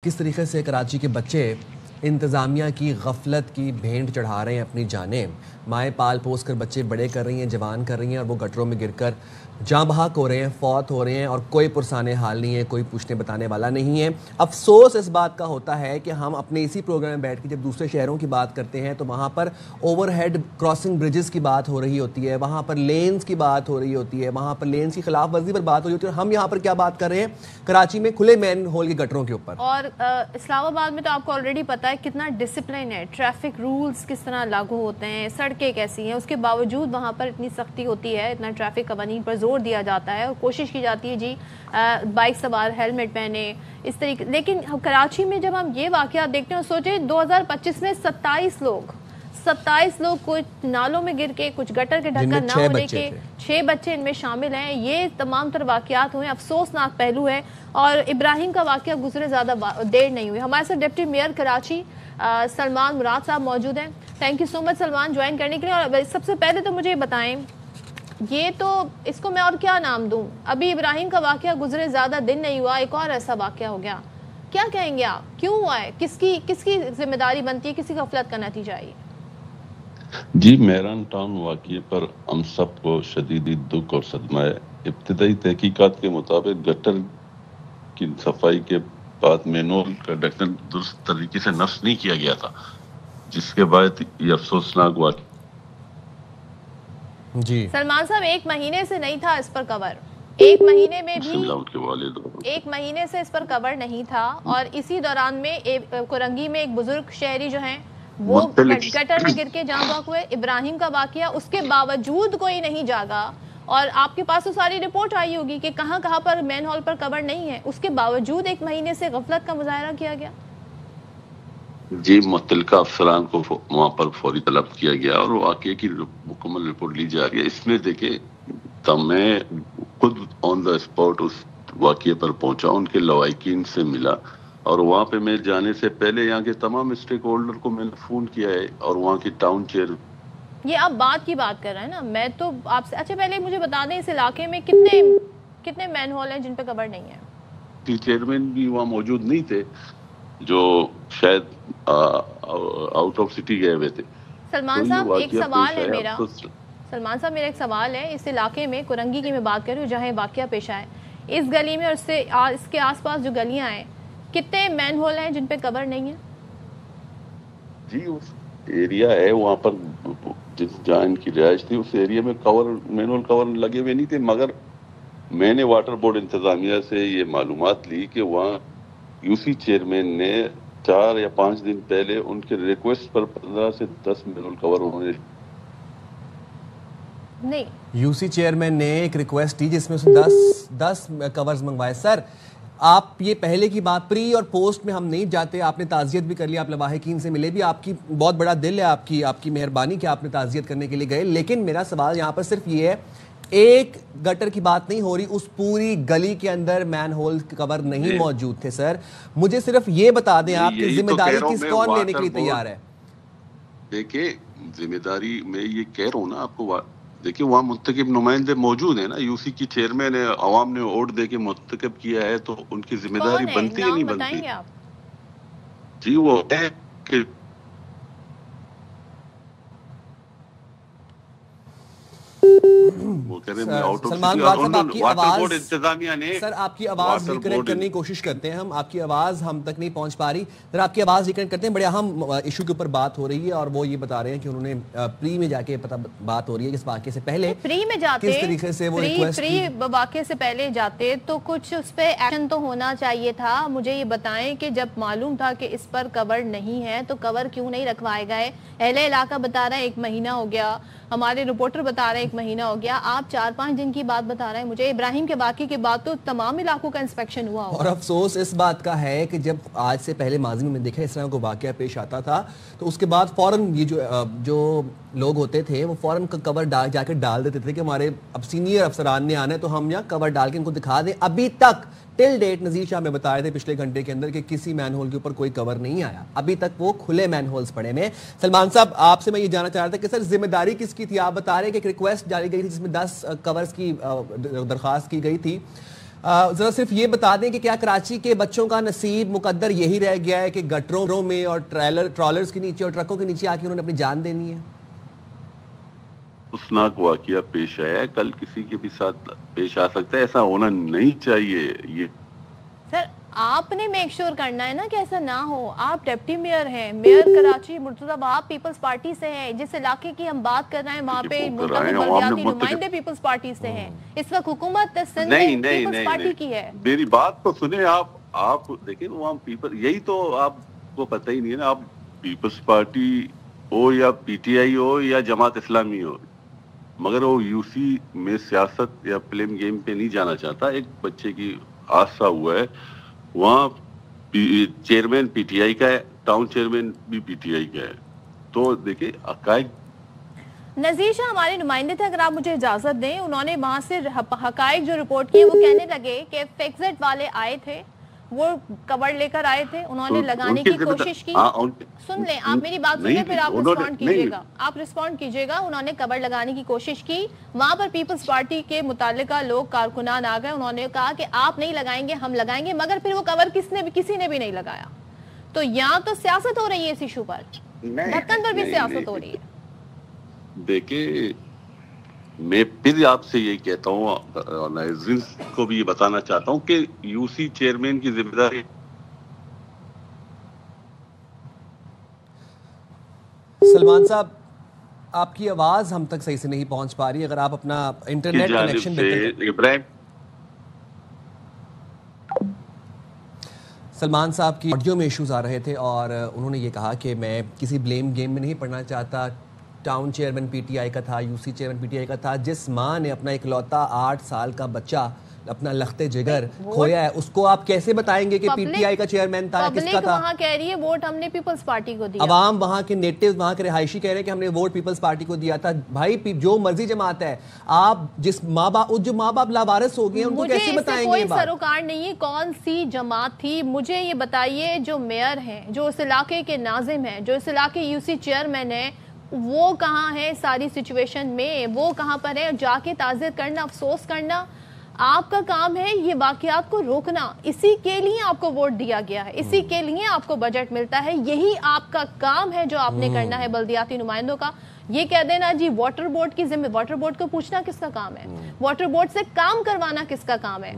کس طریقے سے کراچی کے بچے انتظامیہ کی غفلت کی بھینٹ چڑھا رہے ہیں اپنی جانیں، مائیں پال پوس کر بچے بڑے کر رہی ہیں، جوان کر رہی ہیں، اور وہ گٹروں میں گر کر جاں بحق ہو رہے ہیں، فوت ہو رہے ہیں، اور کوئی پرسانے حال نہیں ہے، کوئی پوچھنے بتانے والا نہیں ہے۔ افسوس اس بات کا ہوتا ہے کہ ہم اپنے اسی پروگرام میں بیٹھ کے جب دوسرے شہروں کی بات کرتے ہیں تو وہاں پر اوور ہیڈ کراسنگ بریجز کی بات ہو رہی ہوتی ہے، وہاں پر لینز کی بات ہو رہی ہوتی ہے، وہاں پر لینز کی خلاف ورزی پر بات ہو رہی ہوتی ہے، اور ہم یہاں پر کیا بات کر رہے ہیں؟ کراچی میں کھلے مین ہول کے گٹروں کے اوپر۔ اور اسلام آباد میں تو آپ کو آلریڈی پتا ہے کتنا ڈسپلن ہے، ٹریفک رولز کس طرح لاگو ہوتے ہیں، سڑکیں کیسی ہیں، اس کے باوجود وہاں پر اتنی سختی ہوتی ہے، اتنا ٹریفک قوانین پر زور دیا جاتا ہے اور کوشش کی جاتی ہے جی بائک سوار ہیلمٹ پہنے اس طریقے۔ لیکن کراچی میں جب ہم یہ واقعات دیکھتے ہیں، سوچیں 2025 میں 27 لوگ کچھ نالوں میں گر کے، کچھ گٹر کے ڈھکن نہ ہونے کے، 6 بچے ان میں شامل ہیں۔ یہ تمام تر واقعات ہوئے، افسوسناک پہلو ہے۔ اور ابراہیم کا واقعہ گزرے زیادہ دیر نہیں ہوئی۔ ہمارے ساتھ ڈپٹی میئر کراچی سلمان مراد صاحب موجود ہیں۔ Thank you so much Salman join کرنے کے لیے۔ اور سب سے پہلے تو مجھے بتائیں، یہ تو اس کو میں اور کیا نام دوں، ابھی ابراہیم کا واقعہ گزرے زیادہ دن نہیں ہوا، ایک اور ایسا واقعہ ہو گیا، کیا کہیں گے آپ؟ کیوں ہوا ہے؟ کس کی ذمہ داری بنتی ہے؟ کسی غفلت کا نتیجہ ہے؟ جی، میران ٹاؤن واقعے پر ہم سب کو شدید دکھ اور صدمہ ہے۔ ابتدائی تحقیقات کے مطابق گٹر کی صفائی کے بعد مینول کا ڈھکن درست طریقے سے نصب نہیں کیا گیا تھا، جس کے بعد یہ افسوسناک واقعہ۔ جی سلمان صاحب، 1 مہینے سے نہیں تھا اس پر کور، 1 مہینے میں بھی ایک مہینے سے اس پر کور نہیں تھا، اور اسی دوران میں کورنگی میں ایک بزرگ شہری جو ہیں وہ گٹر میں گر کے جاں بحق ہوئے۔ ابراہیم کا واقعہ، اس کے باوجود کوئی نہیں جاگا، اور آپ کے پاس تو ساری رپورٹ آئی ہوگی کہ کہاں کہاں پر مین ہال پر کور نہیں ہے، اس کے باوجود 1 مہینے سے غفلت کا مظاہرہ کیا گیا۔ جی، متعلقہ افسران کو وہاں پر فوری طلب کیا گیا اور واقعے کی مکمل رپورٹ لی جا رہی ہے۔ اس میں دیکھیں، میں خود آن دا اسپاٹ اس واقعے پر پہنچا، ان کے لواحقین سے ملا، اور وہاں پہ میں جانے سے پہلے یہاں کے تمام اسٹیک ہولڈر کو میں نے فون کیا ہے، اور وہاں کی ٹاؤن چیئر۔ یہ آپ بات کی بات کر رہے ہیں نا، میں تو آپ سے اچھا پہلے مجھے بتا دیں اس علاقے میں کتنے مین ہول ہیں جن پہ کور نہیں ہے؟ چیئرمین بھی وہاں موجود نہیں تھے، جو شاید آؤٹ آف سٹی گئے ہوئے تھے۔ سلمان صاحب ایک سوال ہے میرا، سلمان صاحب میرا ایک سوال ہے، اس علاقے میں کورنگی کی میں بات کر رہی ہوں جہاں واقعہ پیش آئے، اس گلی میں اور اس کے آس پاس جو گلیاں ہیں، کتنے مین ہول ہیں جن پہ کور نہیں ہے؟ جی، اس ایریا ہے وہاں پر جہاں ان کی رہائش تھی، اس ایریا میں مین ہول کور لگے ہوئے نہیں تھے، مگر میں نے واٹر بورڈ انتظامیہ سے یہ معلومات لی کہ وہاں یو سی چیئرمین نے 4 یا 5 دن پہلے ان کے ریکویسٹ پر 15 سے 10 مین ہول کور انہوں نے نہیں، یو سی چیئرمین نے ایک ریکویسٹ دی جس میں اس نے 10 کورز منگوائے۔ سر، آپ یہ پہلے کی بات، پری اور پوسٹ میں ہم نہیں جاتے، آپ نے تعزیت بھی کر لی، آپ لواحقین سے ملے بھی، آپ کی بہت بڑا دل ہے، آپ کی مہربانی کہ آپ نے تعزیت کرنے کے لیے گئے، لیکن میرا سوال یہاں پر صرف یہ ہے، ایک گٹر کی بات نہیں ہو رہی، اس پوری گلی کے اندر مین ہول کور نہیں موجود تھے۔ سر، مجھے صرف یہ بتا دیں آپ کی ذمہ داری کون لینے کے لیے تیار ہے؟ دیکھیں، ذمہ داری میں یہ کہہ رہا ہوں نا آپ کو، دیکھیں وہاں مرتکب نمائندے موجود ہیں نا، یو سی کی چیئرمین ہے، عوام نے ووٹ دے کے مرتکب کیا ہے، تو ان کی ذمہ داری بنتی ہے نہیں بنتی؟ بتائیں گے آپ؟ جی، وہ ہے کہ سلمان مراد صاحب، آپ کی آواز، سر آپ کی آواز ریکنیکٹ کرنے کی کوشش کرتے ہیں ہم، آپ کی آواز ہم تک نہیں پہنچ پا رہی، سر آپ کی آواز ریکنیکٹ کرتے ہیں، بڑے اہم ایشو کے اوپر بات ہو رہی ہے، اور وہ یہ بتا رہے ہیں کہ انہوں نے پری میں جا کے بات ہو رہی ہے اس واقعے سے پہلے، پری میں جاتے، کس طریقے سے وہ ریکویسٹ پری واقعے سے پہلے جاتے تو کچھ اس پہ ایکشن تو ہونا چاہیے تھا۔ مجھے یہ بتائیں کہ جب معلوم تھا کہ اس پر کور نہیں ہے تو کور کیوں نہیں رکھوائے گئے؟ اہل علاقہ بتا رہا ہے 1 مہینہ ہو گیا، ہمارے رپورٹر بتا رہے ہیں 1 مہینہ ہو گیا، آپ 4-5 دن کی بات بتا رہے ہیں مجھے۔ ابراہیم کے واقعے کے بعد تو تمام علاقوں کا انسپیکشن ہوا ہوگا۔ اور افسوس اس بات کا ہے کہ جب آج سے پہلے ماضی میں دیکھا اس طرح کو واقعہ پیش آتا تھا تو اس کے بعد فوراً یہ جو لوگ ہوتے تھے وہ فوراً کور جا کے ڈال دیتے تھے کہ ہمارے اب سینئر افسران نے آنا ہے تو ہم یہاں کور ڈال کے ان کو دکھا دیں۔ ابھی تک ٹل ڈیٹ نذیر شاہ میں بتائے تھے پچھلے گھنٹے کے اندر کہ کسی مین ہول کے اوپر کوئی کور نہیں آیا، ابھی تک وہ کھلے مین ہولز پڑے میں۔ سلمان صاحب، آپ سے میں یہ جاننا چاہ رہا تھا کہ سر ذمہ داری کس کی تھی؟ آپ بتا رہے ہیں کہ ایک ریکویسٹ جاری گئی تھی جس میں 10 کورز کی درخواست کی گئی تھی، ذرا صرف یہ بتا دیں کہ کیا کراچی کے بچوں کا نصیب مقدر یہی رہ گیا ہے کہ گٹروں میں اور ٹرالرز کے نیچے اور ٹرکوں کے نیچے آ کے انہوں نے اپنی جان دینی ہے؟ افسوسناک واقعہ پیش آیا ہے، کل کسی کے بھی ساتھ پیش آ سکتا ہے، ایسا ہونا نہیں چاہیے۔ یہ سر آپ نے میک شور کرنا ہے نا کہ ایسا نہ ہو۔ آپ ڈپٹی میئر ہیں، میئر کراچی مرتضی آپ پیپلز پارٹی سے ہیں، جس علاقے کی ہم بات کر رہے ہیں وہاں پہ منتخب بلدیاتی نمائندے پیپلز پارٹی سے ہیں، اس وقت حکومت سندھ میں پیپلز پارٹی کی ہے۔ میری بات تو سنیں آپ دیکھیں وہاں پیپل، یہی تو آپ کو پتہ ہی نہیں ہے نا، آپ پیپلز پارٹی ہو یا پی ٹی آئی ہو یا جماعت اسلامی ہو، مگر وہ یو سی میں سیاست یا پلیم گیم پہ نہیں جانا چاہتا۔ ایک بچے کی حادثہ ہوا ہے، وہاں چیئرمین پی ٹی آئی کا ہے، ٹاؤن چیئرمین بھی پی ٹی آئی کا ہے، تو دیکھیں حقائق۔ نذیر شاہ ہمارے نمائندے تھے، اگر آپ مجھے اجازت دیں، انہوں نے وہاں سے حقائق جو رپورٹ کیے وہ کہنے لگے کہ فیکزٹ والے آئے تھے، وہ کور لے کر آئے تھے، انہوں نے لگانے کی کوشش کی۔ سن لیں آپ میری بات سنیں پھر آپ رسپونڈ کیجئے گا، کیجئے گا۔ انہوں نے کور لگانے کی کوشش کی، وہاں پر پیپلز پارٹی کے متعلقہ لوگ کارکنان آ گئے، انہوں نے کہا کہ آپ نہیں لگائیں گے ہم لگائیں گے، مگر پھر وہ کور کسی نے بھی نہیں لگایا۔ تو یہاں تو سیاست ہو رہی ہے اس ایشو پر، ڈھکن پر بھی سیاست ہو رہی ہے۔ دیکھیں میں پھر آپ سے یہی کہتا ہوں اور ناظرین کو بھی یہ بتانا چاہتا ہوں کہ یو سی چیئرمین کی ذمہ داری۔ سلمان صاحب آپ کی آواز ہم تک صحیح سے نہیں پہنچ پا رہی، اگر آپ اپنا انٹرنیٹ کنیکشن سلمان صاحب کی آڈیو میں ایشوز آ رہے تھے اور انہوں نے یہ کہا کہ میں کسی بلیم گیم میں نہیں پڑنا چاہتا، town chairman P T I کا تھا، U C chairman P T I کا تھا، جس ماں نے اپنا اکلوتا 8 سال کا بچہ اپنا لخت جگر کھویا ہے، اس کو آپ کیسے بتائیں گے کہ پی ٹی آئی کا چیئرمین تھا، کس کا تھا؟ وہاں کہہ رہی ہے ووٹ ہم نے پیپلز پارٹی کو دیا، عوام وہاں کے نیٹیوز وہاں کے رہائشی کہہ رہے ہیں کہ ہم نے ووٹ پیپلز پارٹی کو دیا تھا۔ بھائی جو مرضی جماعت ہے، آپ جس ماں باپ لاوارث ہو گئے ہیں ان کو کیسے بتائیں گے؟ مجھے اس سے کوئی سروکار نہیں ہے کون سی جماعت تھی، مجھے یہ بتائیے جو میئر ہیں، جو اس علاقے کے ناظم ہیں، جو اس علاقے یو سی چیئرمین ہیں، وہ کہاں ہے ساری سچویشن میں؟ وہ کہاں پر ہے؟ جا کے تعزیت کرنا، افسوس کرنا آپ کا کام ہے، یہ واقعات کو روکنا۔ اسی کے لیے آپ کو ووٹ دیا گیا ہے، اسی کے لیے آپ کو بجٹ ملتا ہے، یہی آپ کا کام ہے جو آپ نے کرنا ہے بلدیاتی نمائندوں کا۔ یہ کہہ دینا جی واٹر بورڈ کی ذمہ، واٹر بورڈ کو پوچھنا کس کا کام ہے؟ واٹر بورڈ سے کام کروانا کس کا کام ہے؟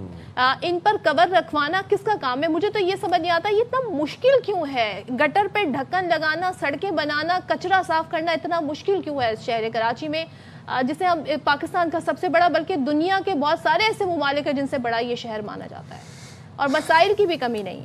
ان پر کور رکھوانا کس کا کام ہے؟ مجھے تو یہ سمجھ نہیں آتا یہ اتنا مشکل کیوں ہے؟ گٹر پہ ڈھکن لگانا، سڑکیں بنانا، کچرا صاف کرنا اتنا مشکل کیوں ہے شہر کراچی میں، جسے ہم پاکستان کا سب سے بڑا بلکہ دنیا کے بہت سارے ایسے ممالک ہیں جن سے بڑا یہ شہر مانا جاتا ہے، اور مسائل کی بھی کمی نہیں ہے۔